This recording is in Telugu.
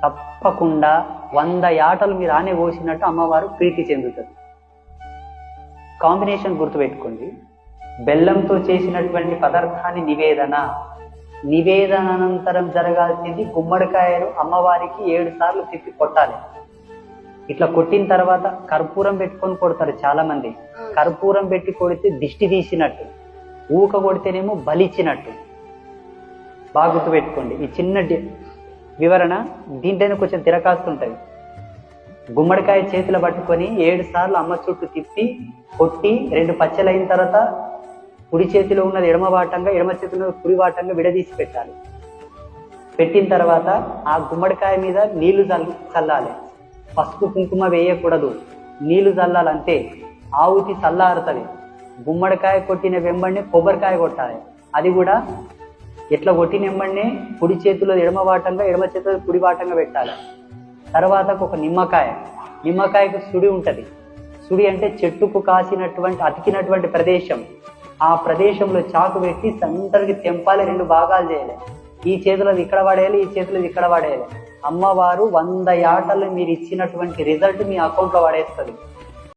తప్పకుండా 100 యాటలు మీరు ఆనే పోసినట్టు అమ్మవారు ప్రీతి చెందుతుంది. కాంబినేషన్ గుర్తుపెట్టుకోండి. బెల్లంతో చేసినటువంటి పదార్థాన్ని నివేదన అనంతరం జరగాల్సింది గుమ్మడికాయను అమ్మవారికి 7 సార్లు తిప్పి కొట్టాలి. ఇట్లా కొట్టిన తర్వాత కర్పూరం పెట్టుకొని కొడతారు చాలా మంది. కర్పూరం పెట్టి కొడితే దిష్టి తీసినట్టు, ఊక కొడితేనేమో బలిచ్చినట్టు. బాగా గుర్తుపెట్టుకోండి. ఈ చిన్న వివరణ దీంట్లోనే కొంచెం తిరకాస్తుంటది. గుమ్మడికాయ చేతిలో పట్టుకొని 7 సార్లు అమ్మ చుట్టూ తిప్పి కొట్టి 2 పచ్చలు అయిన తర్వాత కుడి చేతిలో ఉన్నది ఎడమ వాటంగా, ఎడమ చేతిలో కుడి వాటంగా విడదీసి పెట్టాలి. పెట్టిన తర్వాత ఆ గుమ్మడికాయ మీద నీళ్లు చల్లాలి. పసుపు కుంకుమ వేయకూడదు, నీళ్లు చల్లాలంతే. ఆవుతి చల్లారుతుంది. గుమ్మడికాయ కొట్టిన వెంబడిని కొబ్బరికాయ కొట్టాలి. అది కూడా ఎట్లా కొట్టిన వెంబడిని కుడి చేతిలో ఎడమ వాటంగా, ఎడమ చేతిలో కుడి వాటంగా పెట్టాలి. తర్వాత ఒక నిమ్మకాయకు సుడి ఉంటుంది. సుడి అంటే చెట్టుకు కాసినటువంటి అతికినటువంటి ప్రదేశం. ఆ ప్రదేశంలో చాకు పెట్టి సెంటర్కి తెంపాలి, 2 భాగాలు చేయాలి. ఈ చేతిలో ఇక్కడ పడేయాలి, ఈ చేతిలో ఇక్కడ పడేయాలి. అమ్మవారు 100 యాటలు మీరు ఇచ్చినటువంటి రిజల్ట్ మీ అకౌంట్లో పడేస్తుంది.